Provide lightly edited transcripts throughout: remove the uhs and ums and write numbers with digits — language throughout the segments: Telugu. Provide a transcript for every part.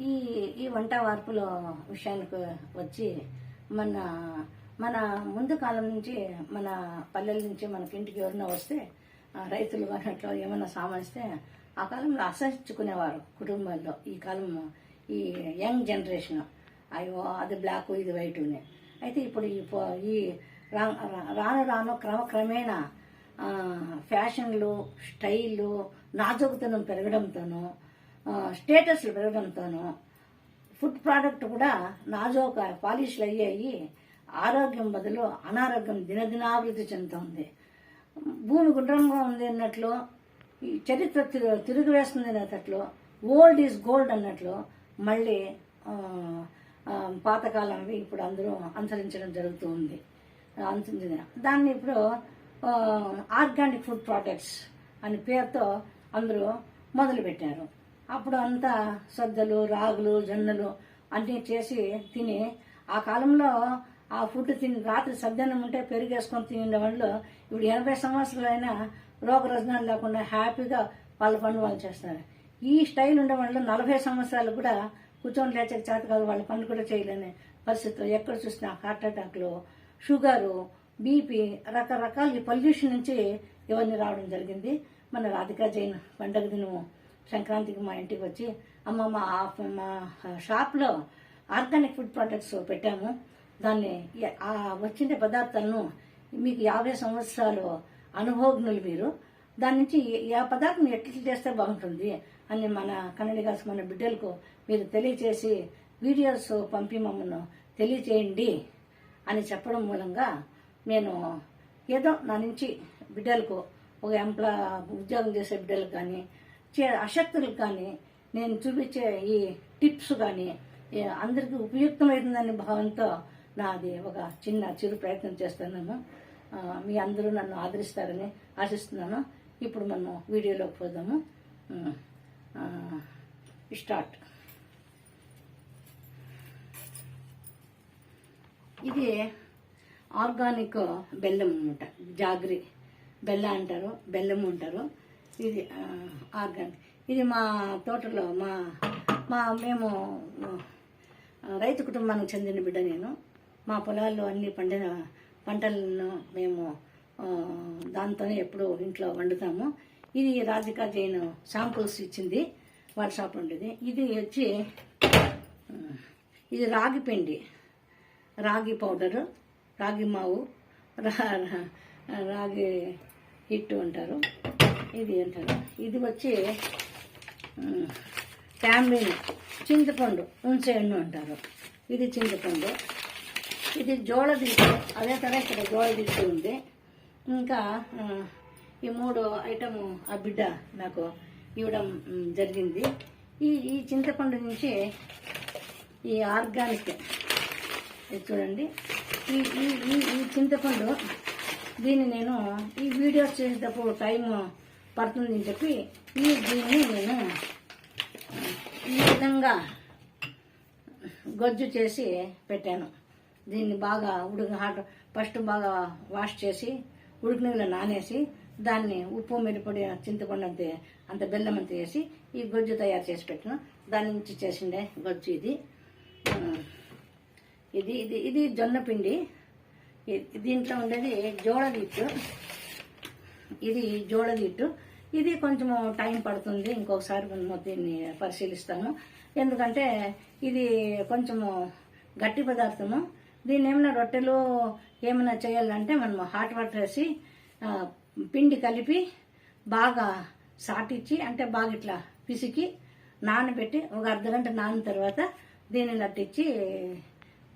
ఈ ఈ వంట వార్పుల విషయానికి వచ్చి మన మన ముందు కాలం నుంచి మన పల్లెల నుంచి మనకి ఇంటికి ఎవరైనా వస్తే రైతులు అన్నట్లు ఏమైనా సామానిస్తే ఆ కాలంలో అసహించుకునేవారు కుటుంబాల్లో. ఈ కాలం ఈ యంగ్ జనరేషన్ అయ్యో అది బ్లాక్ ఇది వైట్ అయితే ఇప్పుడు ఈ రాను రాను క్రమక్రమేణా ఫ్యాషన్లు స్టైళ్ళు నాజూకుతనం పెరగడంతోనూ స్టేటస్లు పెరగడంతోనూ ఫుడ్ ప్రోడక్ట్ కూడా నాజూక పాలిష్లు అయ్యాయి. ఆరోగ్యం బదులు అనారోగ్యం దినదినాభివృద్ధి చెందుతుంది. భూమి గుండ్రంగా ఉంది అన్నట్లు, ఈ చరిత్ర తిరుగు వేస్తుంది అన్నట్లు, ఓల్డ్ ఈజ్ గోల్డ్ అన్నట్లు మళ్ళీ పాతకాలంవి ఇప్పుడు అందరూ అనుసరించడం జరుగుతూ ఉంది. దాన్ని ఇప్పుడు ఆర్గానిక్ ఫుడ్ ప్రోడక్ట్స్ అనే పేరుతో అందరూ మొదలుపెట్టారు. అప్పుడు అంతా సద్దలు రాగులు జొన్నలు అన్నీ చేసి తిని ఆ కాలంలో ఆ ఫుడ్ తిని రాత్రి సద్దన్నం ఉంటే పెరిగేసుకొని తినే వాళ్ళు ఇప్పుడు 80 సంవత్సరాలైనా రోగరజనాలు లేకుండా హ్యాపీగా వాళ్ళ పనులు వాళ్ళు చేస్తారు. ఈ స్టైల్ ఉండే వాళ్ళు 40 సంవత్సరాలు కూడా కూర్చొని లేచక చేత కాదు, వాళ్ళ పనులు కూడా చేయలేని పరిస్థితుల్లో ఎక్కడ చూసినా హార్ట్ అటాక్లు, షుగరు, బీపీ రకరకాల ఈ పొల్యూషన్ నుంచి ఇవన్నీ రావడం జరిగింది. మన రాధికా జైన్ పండగ దినము సంక్రాంతికి మా ఇంటికి వచ్చి అమ్మ మా షాప్లో ఆర్గానిక్ ఫుడ్ ప్రోడక్ట్స్ పెట్టాము, దాన్ని వచ్చిన పదార్థాలను మీకు 50 సంవత్సరాలు అనుభవజ్ఞులు మీరు, దాని నుంచి ఆ పదార్థం ఎట్లా చేస్తే బాగుంటుంది అని మన కన్నడిగాస్ మన బిడ్డలకు మీరు తెలియచేసి వీడియోస్ పంపి మమ్మల్ని తెలియచేయండి అని చెప్పడం మూలంగా నేను ఏదో నా నుంచి బిడ్డలకు ఒక ఉద్యోగం చేసే బిడ్డలకు కానీ అశక్తులకు కానీ నేను చూపించే ఈ టిప్స్ కానీ అందరికీ ఉపయుక్తమవుతుందనే భావంతో నాది ఒక చిరు ప్రయత్నం చేస్తున్నాను. మీ అందరూ నన్ను ఆదరిస్తారని ఆశిస్తున్నాను. ఇప్పుడు మనం వీడియోలోకి పోదాము. స్టార్ట్. ఇది ఆర్గానిక్ బెల్లం అనమాట. జాగ్రి బెల్లం అంటారు, బెల్లం అంటారు. ఇది ఆర్గానిక్. ఇది మా తోటలో మేము రైతు కుటుంబానికి చెందిన బిడ్డ. నేను మా పొలాల్లో అన్ని పండిన పంటలను మేము దాంతోనే ఎప్పుడు ఇంట్లో వండుతాము. ఇది రాధికా జైన్ శాంపుల్స్ ఇచ్చింది, వాళ్ళ షాప్ ఉండేది. ఇది వచ్చి ఇది రాగి పిండి, రాగి పౌడరు, రాగి మావు, రాగి హిట్టు అంటారు, ఇది అంటారు. ఇది వచ్చి టామ్రిన్, చింతపండు, హుణ్సెహಣ್ಣు అంటారు. ఇది చింతపండు. ఇది జోళదిట్టు, అదే కదా ఇక్కడ జోళదిట్టు ఉంది. ఇంకా ఈ 3 ఐటమ్ ఆ బిడ్డ నాకు ఇవ్వడం జరిగింది. ఈ చింతపండు నుంచి ఈ ఆర్గానిక్ చూడండి. ఈ చింతపండు దీన్ని నేను ఈ వీడియోస్ చేసేటప్పుడు టైం పడుతుందని చెప్పి దీన్ని నేను ఈ విధంగా గొజ్జు చేసి పెట్టాను. దీన్ని బాగా ఫస్ట్ బాగా వాష్ చేసి ఉడుకు నీళ్ళు నానేసి దాన్ని ఉప్పు మిరపొడి చింతపండు అంత బెల్లం అంతా వేసి ఈ గొజ్జు తయారు చేసి పెట్టాను. దాని నుంచి చేసిండే గొజ్జు ఇది. ఇది ఇది ఇది జొన్న పిండి. దీంట్లో ఉండేది జోళదిట్టు. ఇది జోళదిట్టు. ఇది కొంచెం టైం పడుతుంది, ఇంకొకసారి మనం దీన్ని పరిశీలిస్తాము. ఎందుకంటే ఇది కొంచెము గట్టి పదార్థము. దీన్ని ఏమైనా రొట్టెలు ఏమైనా చేయాలంటే మనం హాట్ వాటర్ వేసి పిండి కలిపి బాగా సాటిచ్చి, అంటే బాగా ఇట్లా పిసికి నానబెట్టి ఒక అర్ధగంట నానిన తర్వాత దీన్ని లట్టించి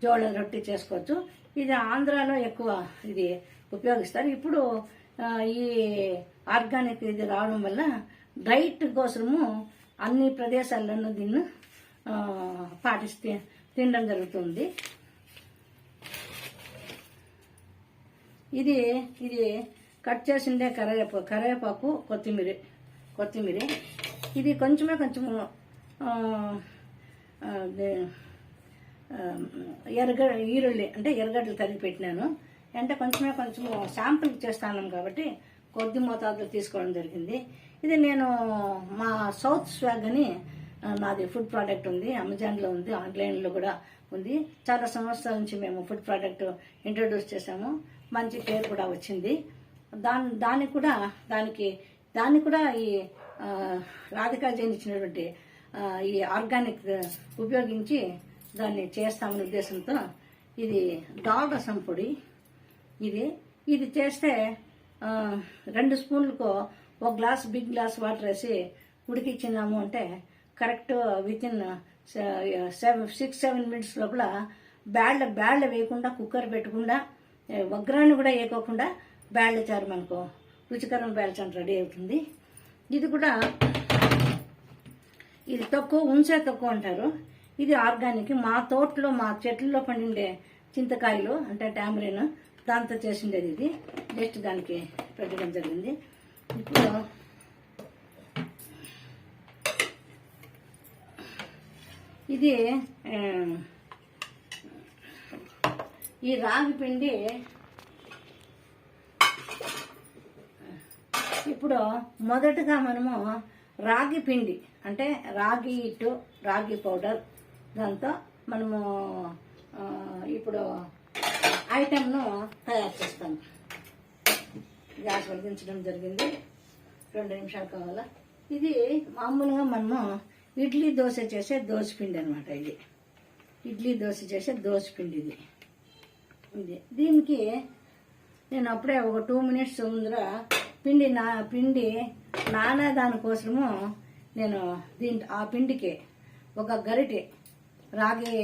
జోళ రొట్టె చేసుకోవచ్చు. ఇది ఆంధ్రాలో ఎక్కువ ఇది ఉపయోగిస్తారు. ఇప్పుడు ఈ ఆర్గానిక్ ఇది రావడం వల్ల డైట్ కోసము అన్ని ప్రదేశాల్లోనూ దీన్ని పాటిస్తే తినడం జరుగుతుంది. ఇది కట్ చేసిండే కరివేపాకు, కొత్తిమీర. ఇది కొంచెము ఈరుల్లి అంటే ఎర్రగడ్డలు తరిగి పెట్టినాను. అంటే కొంచెము శాంపుల్ చేస్తాను కాబట్టి కొద్ది మోతాదులో తీసుకోవడం జరిగింది. ఇది నేను మా సౌత్ స్వాగ్ అని నాది ఫుడ్ ప్రోడక్ట్ ఉంది, అమెజాన్లో ఉంది, ఆన్లైన్లో కూడా ఉంది. చాలా సంవత్సరాల నుంచి మేము ఫుడ్ ప్రోడక్ట్ ఇంట్రడ్యూస్ చేసాము, మంచి పేరు కూడా వచ్చింది. దానికి కూడా ఈ రాధికా జైన్ ఇచ్చినటువంటి ఈ ఆర్గానిక్ ఉపయోగించి దాన్ని చేస్తామనే ఉద్దేశంతో ఇది దాల్ రసం పొడి. ఇది చేస్తే 2 స్పూన్లకు 1 గ్లాస్ బిగ్ గ్లాస్ వాటర్ వేసి ఉడికిచ్చినాము అంటే కరెక్ట్ వితిన్ 6-7 మినిట్స్ లోపల బ్యాళ్ళ వేయకుండా, కుక్కర్ పెట్టకుండా, వగ్రాన్ని కూడా వేయకోకుండా బ్యాళ్ళ చారు మనకు రుచికరం బ్యాళ్ళ చారు రెడీ అవుతుంది. ఇది కూడా ఇది తక్కువ అంటారు. ఇది ఆర్గానిక్, మా తోటలో మా చెట్లలో పండిండే చింతకాయలు అంటే టామరిన్ దాంతో చేసిండేది. ఇది జస్ట్ దానికి పెట్టడం జరిగింది. ఇప్పుడు ఇది ఈ రాగి పిండి ఇప్పుడు మొదటగా మనము రాగి పిండి అంటే రాగి ఇటు రాగి పౌడర్ దాంతో మనము ఇప్పుడు ఐటెంను తయారు చేస్తాము. గ్యాస్ వెలిగించడం జరిగింది, 2 నిమిషాలు కావాలా. ఇది మామూలుగా మనము ఇడ్లీ దోశ చేసే దోశపిండి అనమాట. ఇది ఇడ్లీ దోశ చేసే దోశపిండి. ఇది దీనికి నేను అప్పుడే ఒక 2 మినిట్స్ ముందర పిండి నానే దానికోసము నేను ఆ పిండికి ఒక గరిటె రాగి